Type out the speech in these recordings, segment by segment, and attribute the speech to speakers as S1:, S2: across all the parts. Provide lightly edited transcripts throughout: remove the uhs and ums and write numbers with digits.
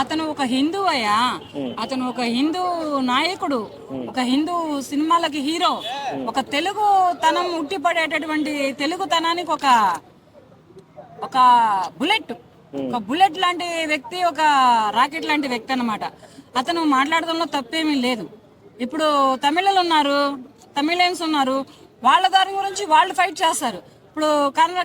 S1: అతను ఒక హిందూ అయ్యా. అతను ఒక హిందూ నాయకుడు, ఒక హిందూ సినిమాలకి హీరో. ఒక తెలుగు తనం ఉట్టిపడేటటువంటి తెలుగుతనానికి ఒక ఒక బుల్లెట్, ఒక బుల్లెట్ లాంటి వ్యక్తి, ఒక రాకెట్ లాంటి వ్యక్తి అన్నమాట. అతను మాట్లాడడంలో తప్పేమీ లేదు. ఇప్పుడు తమిళలు ఉన్నారు, తమిళన్స్ ఉన్నారు, వాళ్ళ దాని గురించి వాళ్ళు ఫైట్ చేస్తారు. ఇప్పుడు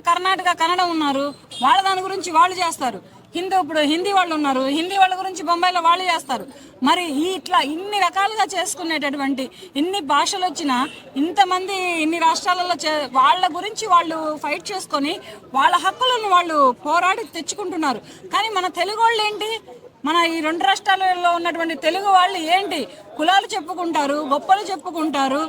S1: కర్ణాటక కన్నడ ఉన్నారు, వాళ్ళ దాని గురించి వాళ్ళు చేస్తారు. ఇప్పుడు హిందీ వాళ్ళు ఉన్నారు, హిందీ వాళ్ళ గురించి బొంబాయిలో వాళ్ళు చేస్తారు. మరి ఇట్లా ఇన్ని రకాలుగా చేసుకునేటటువంటి ఇన్ని భాషలు వచ్చినా ఇంతమంది ఇన్ని రాష్ట్రాలలో వాళ్ళ గురించి వాళ్ళు ఫైట్ చేసుకొని వాళ్ళ హక్కులను వాళ్ళు పోరాడి తెచ్చుకుంటున్నారు. కానీ మన తెలుగు వాళ్ళు ఏంటి, మన ఈ రెండు రాష్ట్రాలలో ఉన్నటువంటి తెలుగు వాళ్ళు ఏంటి, కులాలు చెప్పుకుంటారు, గొప్పలు చెప్పుకుంటారు.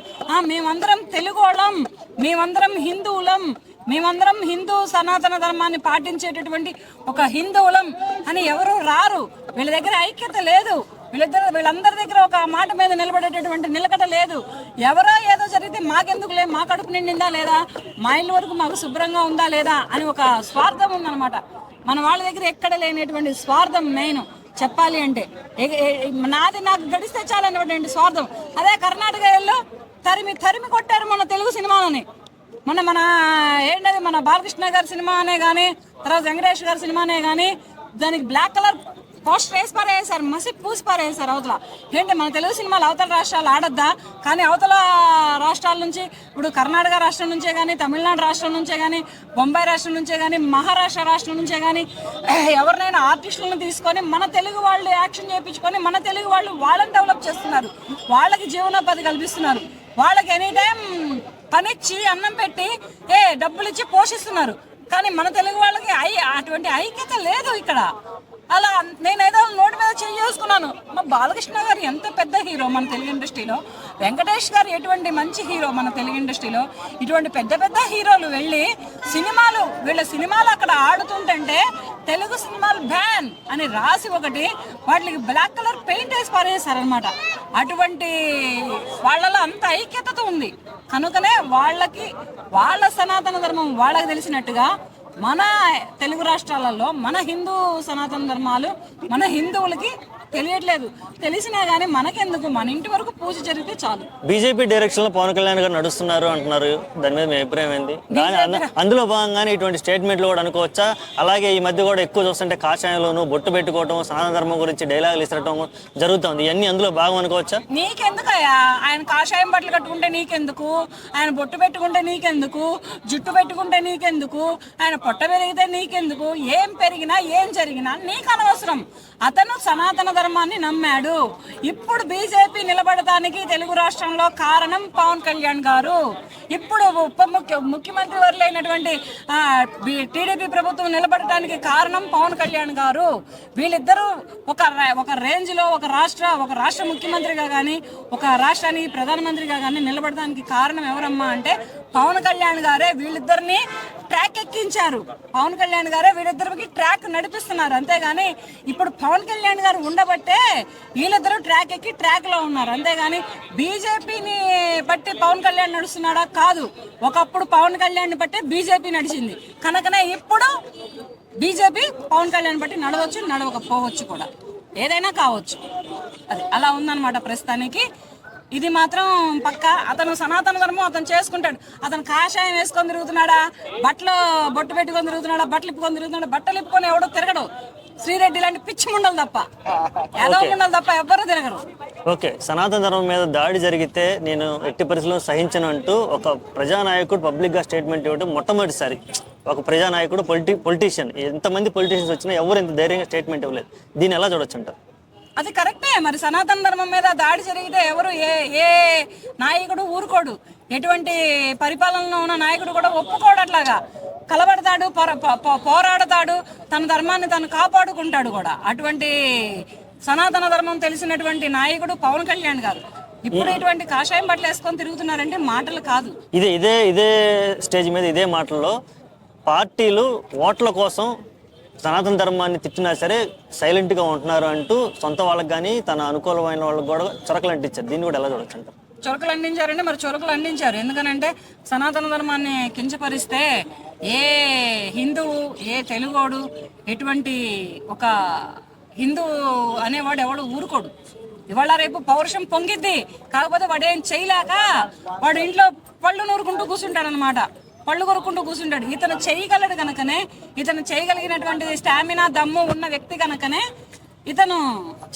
S1: మేమందరం తెలుగు వాళ్ళం, మేమందరం హిందువులం, మేమందరం హిందూ సనాతన ధర్మాన్ని పాటించేటటువంటి ఒక హిందువులం అని ఎవరు రారు. వీళ్ళ దగ్గర ఐక్యత లేదు. వీళ్ళందరి దగ్గర ఒక మాట మీద నిలబడేటటువంటి నిలకడ లేదు. ఎవరో ఏదో జరిగితే మాకెందుకులే, మా కడుపు నిండిందా లేదా, మా ఇల్లు వరకు మాకు శుభ్రంగా ఉందా లేదా అని ఒక స్వార్థం ఉందన్నమాట. మన వాళ్ళ దగ్గర ఎక్కడ లేనటువంటి స్వార్థం మెయిన్ చెప్పాలి అంటే. నాకు గడిస్తే చాలన్నటువంటి స్వార్థం. అదే కర్ణాటకలో తరిమి కొట్టారు మన తెలుగు సినిమాలని. మన ఏంటది, మన బాలకృష్ణ గారి సినిమానే కానీ, తర్వాత వెంకటేష్ గారి సినిమానే కానీ, దానికి బ్లాక్ కలర్ పోస్టర్ వేసి పారేసారు, మసి పూసి పారేసారు అవతల. ఏంటి మన తెలుగు సినిమాలు అవతల రాష్ట్రాలు ఆడద్దా? కానీ అవతల రాష్ట్రాల నుంచి, ఇప్పుడు కర్ణాటక రాష్ట్రం నుంచే కానీ, తమిళనాడు రాష్ట్రం నుంచే కానీ, బొంబాయి రాష్ట్రం నుంచే కానీ, మహారాష్ట్ర రాష్ట్రం నుంచే కానీ ఎవరినైనా ఆర్టిస్టులను తీసుకొని మన తెలుగు వాళ్ళు యాక్షన్ చేయించుకొని మన తెలుగు వాళ్ళు వాళ్ళని డెవలప్ చేస్తున్నారు, వాళ్ళకి జీవనోపాధి కల్పిస్తున్నారు, వాళ్ళకి ఎనీ టైం పనిచ్చి అన్నం పెట్టి డబ్బులు ఇచ్చి పోషిస్తున్నారు. కానీ మన తెలుగు వాళ్ళకి అటువంటి ఐక్యత లేదు ఇక్కడ. అలా నేనేదో నోటి మీద చేసుకున్నాను. మా బాలకృష్ణ గారు ఎంత పెద్ద హీరో మన తెలుగు ఇండస్ట్రీలో, వెంకటేష్ గారు ఎటువంటి మంచి హీరో మన తెలుగు ఇండస్ట్రీలో. ఇటువంటి పెద్ద పెద్ద హీరోలు వెళ్ళి వీళ్ళ సినిమాలు అక్కడ ఆడుతుంటే తెలుగు సినిమాలు బ్యాన్ అని రాసి ఒకటి వాటికి బ్లాక్ కలర్ పెయింట్ వేసి పారేస్తారనమాట. అటువంటి వాళ్ళలో అంత ఐక్యతతో ఉంది. కనుకనే వాళ్ళ సనాతన ధర్మం వాళ్ళకి తెలిసినట్టుగా మన తెలుగు రాష్ట్రాలలో మన హిందూ సనాతన ధర్మాలు మన హిందువులకి తెలియట్లేదు. తెలిసినా గానీ మనకెందుకు, మన ఇంటి వరకు పూజ జరిగితే చాలు.
S2: బీజేపీ డైరెక్షన్ లో పవన్ కళ్యాణ్ గారు నడుస్తున్నారు అంటున్నారు, దాని మీద మీ అభిప్రాయం ఏంది? అందులో భాగంగానే ఇటువంటి స్టేట్మెంట్లు కూడా అనుకోవచ్చా? అలాగే ఈ మధ్య కూడా ఎక్కువ చూస్తుంటే కాషాయంలోను బొట్టు పెట్టుకోవటం, సనాతన ధర్మం గురించి డైలాగులు ఇస్తడం జరుగుతుంది. ఇవన్నీ అందులో భాగం అనుకోవచ్చా?
S1: నీకెందుకయ్యా, ఆయన కాషాయం బట్టలు కట్టుకుంటే నీకెందుకు, ఆయన బొట్టు పెట్టుకుంటే నీకెందుకు, జుట్టు పెట్టుకుంటే నీకెందుకు, ఆయన పొట్ట పెరిగితే నీకెందుకు, ఏం పెరిగినా ఏం జరిగినా నీకు అనవసరం. అతను సనాతన ధర్మాన్ని నమ్మాడు. ఇప్పుడు బీజేపీ నిలబడటానికి తెలుగు రాష్ట్రంలో కారణం పవన్ కళ్యాణ్ గారు. ఇప్పుడు ముఖ్యమంత్రి వర్లైనటువంటి టీడీపీ ప్రభుత్వం నిలబడటానికి కారణం పవన్ కళ్యాణ్ గారు. వీళ్ళిద్దరూ ఒక రేంజ్ లో ఒక రాష్ట్ర ముఖ్యమంత్రిగా కానీ, ఒక రాష్ట్రానికి ప్రధానమంత్రిగా కానీ నిలబడటానికి కారణం ఎవరమ్మా అంటే పవన్ కళ్యాణ్ గారే. వీళ్ళిద్దరిని ట్రాక్ ఎక్కించారు. పవన్ కళ్యాణ్ గారే వీళ్ళిద్దరికి ట్రాక్ నడిపిస్తున్నారు. అంతేగాని ఇప్పుడు పవన్ కళ్యాణ్ గారు ఉండబట్టే వీళ్ళిద్దరూ ట్రాక్ ఎక్కి ట్రాక్ లో ఉన్నారు. అంతేగాని బీజేపీని బట్టి పవన్ కళ్యాణ్ నడుస్తున్నాడా? కాదు. ఒకప్పుడు పవన్ కళ్యాణ్ బట్టే బీజేపీ నడిచింది. కనుకనే ఇప్పుడు బీజేపీ పవన్ కళ్యాణ్ బట్టి నడవచ్చు, నడవకపోవచ్చు కూడా, ఏదైనా కావచ్చు. అది అలా ఉందన్నమాట ప్రస్తుతానికి. ఇది మాత్రం పక్క. అతను సనాతన ధర్మం అతను చేసుకుంటాడు. అతను కాషాయం వేసుకొని తిరుగుతున్నాడా, బొట్టు పెట్టుకొని తిరుగుతున్నాడా, బట్టలు ఇప్పుకొని తిరుగుతున్నాడా? బట్టలు ఇప్పుకొని ఎవడో తిరగడు. శ్రీరెడ్డి లాంటి పిచ్చి ముండలు తప్ప, ఏదో ముండలు తప్ప ఎవ్వరూ తిరగరు.
S2: ఓకే, సనాతన ధర్మం మీద దాడి జరిగితే నేను ఎట్టి పరిస్థితుల్లో సహించను అంటూ ఒక ప్రజానాయకుడు పబ్లిక్ గా స్టేట్మెంట్ ఇవ్వడం మొట్టమొదటిసారి. ఒక ప్రజానాయకుడు పొలిటీషియన్, ఎంతమంది పొలిటీషియన్స్ వచ్చినా ఎవరు ఇంత ధైర్యంగా స్టేట్మెంట్ ఇవ్వలేదు. దీన్ని ఎలా చూడొచ్చు అంటారు?
S1: అది కరెక్టే. మరి సనాతన ధర్మం మీద దాడి జరిగితే ఎవరు ఏ నాయకుడు ఊరుకోడు. ఎటువంటి పరిపాలనలో ఉన్న నాయకుడు కూడా ఒప్పుకోడు. అట్లాగా కలబడతాడు, పోరాడతాడు, తన ధర్మాన్ని తను కాపాడుకుంటాడు కూడా. అటువంటి సనాతన ధర్మం తెలిసినటువంటి నాయకుడు పవన్ కళ్యాణ్ గారు. ఇప్పుడు ఇటువంటి కాషాయం బట్టలు వేసుకొని తిరుగుతున్నారంటే మాటలు కాదు.
S2: ఇదే స్టేజ్ మీద ఇదే మాటల్లో పార్టీలు ఓట్ల కోసం సనాతన ధర్మాన్ని తిట్టినా సరే సైలెంట్గా ఉంటున్నారు అంటూ సొంత వాళ్ళకి కానీ తన అనుకూలమైన వాళ్ళకి కూడా చొరకలు అంటించారు. దీన్ని కూడా ఎలా చూడొచ్చు అంటారు?
S1: చొరకలు అందించారంటే మరి చొరకలు అందించారు. ఎందుకనంటే సనాతన ధర్మాన్ని కించపరిస్తే ఏ హిందువు, ఏ తెలుగోడు ఎటువంటి ఒక హిందూ అనేవాడు ఎవడు ఊరుకోడు. ఇవాళ రేపు పౌరుషం పొంగిద్ది, కాకపోతే వాడు ఏం చేయలేక వాడు ఇంట్లో పళ్ళు నూరుకుంటూ కూర్చుంటాడు అనమాట, పళ్ళు కొరుకుంటూ కూర్చుంటాడు. ఇతను చేయగలడు కనుకనే, ఇతను చేయగలిగినటువంటి స్టామినా దమ్ము ఉన్న వ్యక్తి కనుకనే ఇతను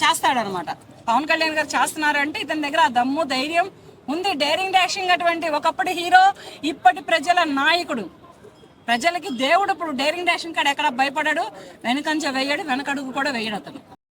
S1: చేస్తాడనమాట. పవన్ కళ్యాణ్ గారు చేస్తున్నారంటే ఇతని దగ్గర ఆ దమ్ము ధైర్యం ఉంది, డేరింగ్ డాషింగ్ అటువంటి ఒకప్పటి హీరో, ఇప్పటి ప్రజల నాయకుడు, ప్రజలకి దేవుడు. ఇప్పుడు డేరింగ్ డాషింగ్ కాడ ఎక్కడ భయపడాడు, వెనకంచె వేయడు, వెనకడుగు కూడా వేయడు అతను.